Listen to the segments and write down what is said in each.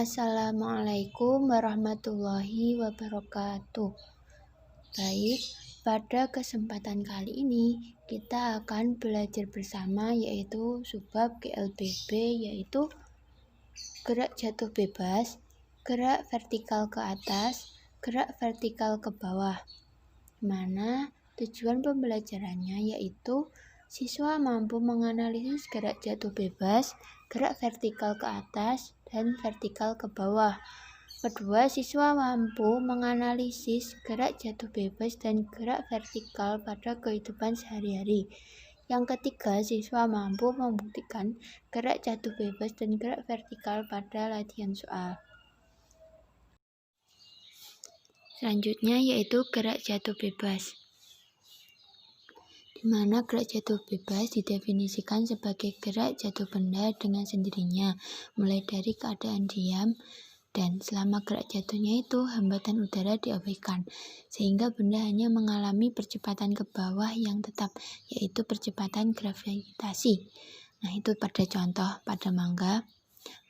Assalamualaikum warahmatullahi wabarakatuh. Baik, pada kesempatan kali ini kita akan belajar bersama yaitu subbab GLBB, yaitu gerak jatuh bebas, gerak vertikal ke atas, gerak vertikal ke bawah. Mana tujuan pembelajarannya yaitu siswa mampu menganalisis gerak jatuh bebas, gerak vertikal ke atas, dan vertikal ke bawah. Kedua, siswa mampu menganalisis gerak jatuh bebas dan gerak vertikal pada kehidupan sehari-hari. Yang ketiga, siswa mampu membuktikan gerak jatuh bebas dan gerak vertikal pada latihan soal. Selanjutnya yaitu gerak jatuh bebas, di mana gerak jatuh bebas didefinisikan sebagai gerak jatuh benda dengan sendirinya, mulai dari keadaan diam, dan selama gerak jatuhnya itu hambatan udara diabaikan, sehingga benda hanya mengalami percepatan ke bawah yang tetap, yaitu percepatan gravitasi. Nah, itu pada contoh pada mangga.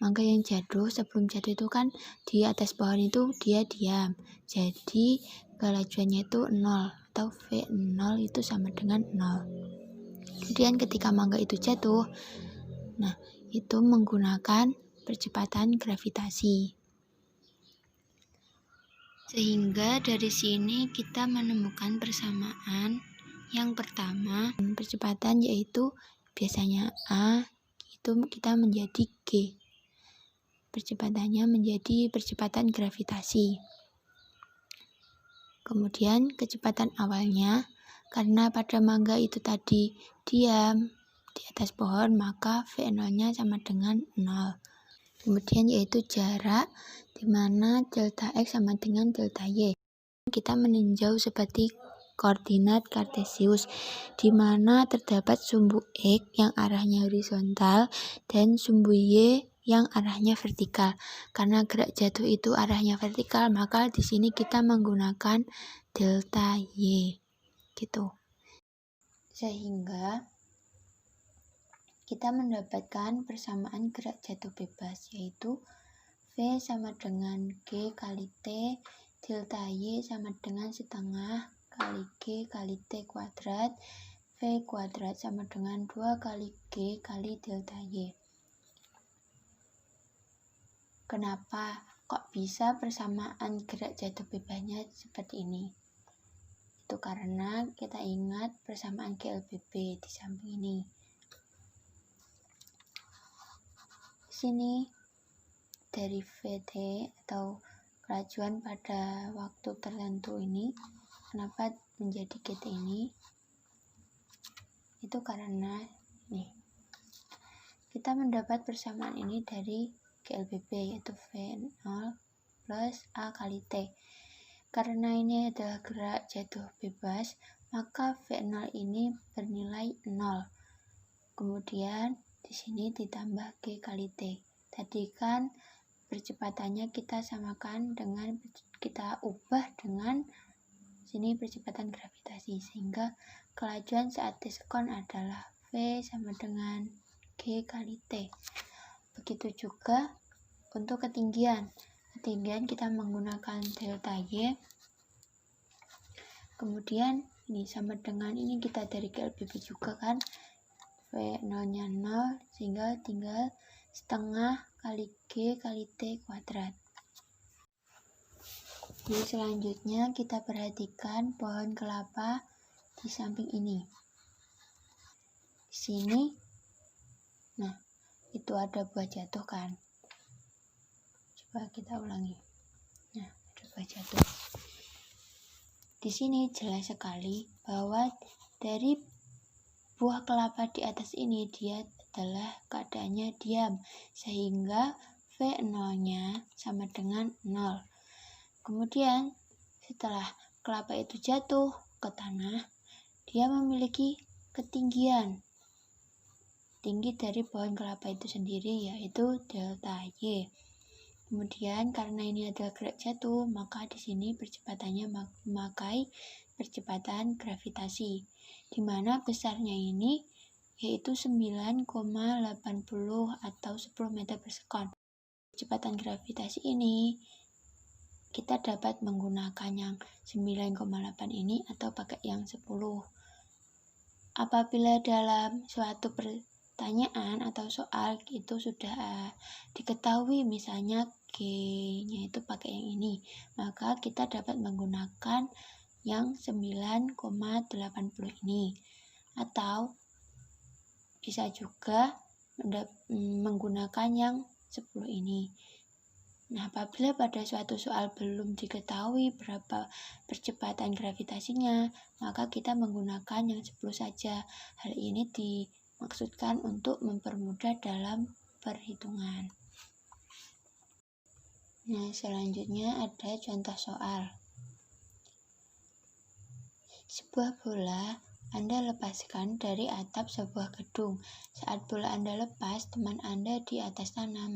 Mangga yang jatuh, sebelum jatuh itu kan di atas pohon itu dia diam, jadi kelajuannya itu 0 atau V0 itu sama dengan 0. Kemudian ketika mangga itu jatuh, nah itu menggunakan percepatan gravitasi. Sehingga dari sini kita menemukan persamaan. Yang pertama, percepatan yaitu biasanya A, itu kita menjadi G. Percepatannya menjadi percepatan gravitasi. Kemudian kecepatan awalnya, karena pada mangga itu tadi diam di atas pohon, maka V0-nya sama dengan 0. Kemudian yaitu jarak, di mana delta X sama dengan delta Y. Kita meninjau seperti koordinat kartesius, di mana terdapat sumbu X yang arahnya horizontal dan sumbu Y yang arahnya vertikal. Karena gerak jatuh itu arahnya vertikal, maka di sini kita menggunakan delta Y, gitu. Sehingga kita mendapatkan persamaan gerak jatuh bebas, yaitu V sama dengan G kali T, delta Y sama dengan setengah kali G kali T kuadrat, V kuadrat sama dengan 2 kali G kali delta Y. Kenapa kok bisa persamaan gerak jatuh bebasnya seperti ini? Itu karena kita ingat persamaan GLBB di samping ini. Di sini dari VT atau kelajuan pada waktu tertentu ini, kenapa menjadi GT ini? Itu karena nih, kita mendapat persamaan ini dari GLBB, yaitu V0 plus A kali T. Karena ini adalah gerak jatuh bebas, maka V0 ini bernilai 0. Kemudian di sini ditambah G kali T. Tadi kan percepatannya kita samakan dengan, kita ubah dengan sini percepatan gravitasi, sehingga kelajuan saat diskon adalah V sama dengan G kali T. Begitu juga untuk ketinggian. Ketinggian kita menggunakan delta Y. Kemudian ini sama dengan ini, kita dari GLBB juga kan, V0-nya 0, sehingga tinggal setengah kali G kali T kuadrat. Jadi selanjutnya kita perhatikan pohon kelapa di samping ini. Di sini, nah itu ada buah jatuh kan. Coba kita ulangi. Nah, ada buah jatuh. Di sini jelas sekali bahwa dari buah kelapa di atas ini dia adalah keadaannya diam, sehingga V0-nya sama dengan 0. Kemudian setelah kelapa itu jatuh ke tanah, dia memiliki ketinggian tinggi dari pohon kelapa itu sendiri, yaitu delta Y. Kemudian karena ini adalah gerak jatuh, maka di sini percepatannya memakai percepatan gravitasi, di mana besarnya ini yaitu 9,80 atau 10 meter per sekon. percepatan gravitasi ini, kita dapat menggunakan yang 9,8 ini atau pakai yang 10. Apabila dalam suatu pertanyaan atau soal itu sudah diketahui misalnya G-nya itu pakai yang ini, maka kita dapat menggunakan yang 9,80 ini, atau bisa juga menggunakan yang 10 ini. Nah, apabila pada suatu soal belum diketahui berapa percepatan gravitasinya, maka kita menggunakan yang 10 saja. Hal ini dimaksudkan untuk mempermudah dalam perhitungan. Nah, selanjutnya ada contoh soal. Sebuah bola Anda lepaskan dari atap sebuah gedung. Saat bola Anda lepas, teman Anda di atas tanah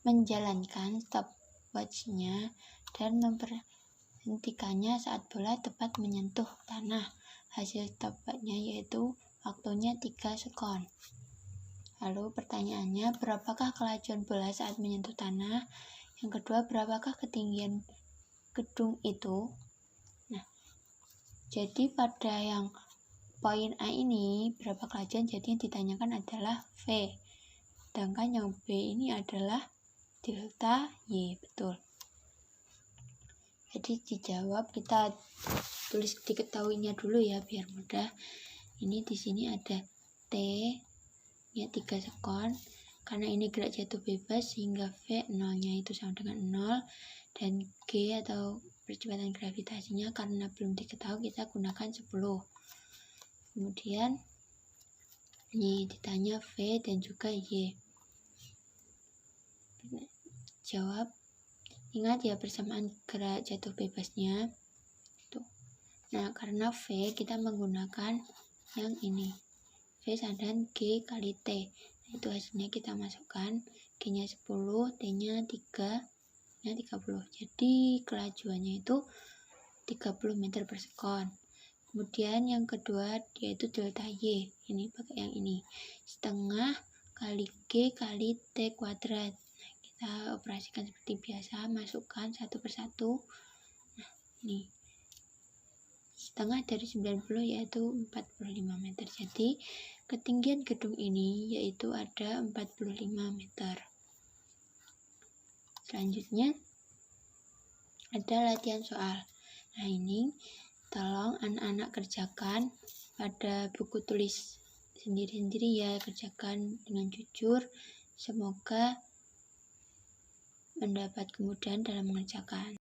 menjalankan stopwatch-nya dan memberhentikannya saat bola tepat menyentuh tanah. Hasil stopwatch-nya yaitu waktunya 3 sekon. Lalu pertanyaannya, berapakah kelajuan bola saat menyentuh tanah? Yang kedua, berapakah ketinggian gedung itu? Nah, jadi pada yang poin A ini, berapa kelajuan, jadi yang ditanyakan adalah V. Sedangkan yang B ini adalah delta Y, betul. Jadi dijawab, kita tulis diketahuinya dulu ya biar mudah. Ini di sini ada T ya 3 sekon. Karena ini gerak jatuh bebas sehingga V 0-nya itu sama dengan 0, dan G atau percepatan gravitasinya karena belum diketahui kita gunakan 10. Kemudian ini ditanya V dan juga Y. Jawab, ingat ya persamaan gerak jatuh bebasnya. Tuh. Nah, karena V kita menggunakan yang ini. V sama dengan G kali T. Nah, itu hasilnya kita masukkan. G-nya 10, T-nya 3, nya 30. Jadi kelajuannya itu 30 meter per sekon. Kemudian yang kedua yaitu delta Y. Ini pakai yang ini. Setengah kali G kali T kuadrat. Kita operasikan seperti biasa, masukkan satu persatu. Nah, ini setengah dari 90 yaitu 45 meter. Jadi ketinggian gedung ini yaitu ada 45 meter. Selanjutnya ada latihan soal. Nah, ini tolong anak-anak kerjakan pada buku tulis sendiri-sendiri ya, kerjakan dengan jujur. Semoga mendapat kemudahan dalam mengerjakan.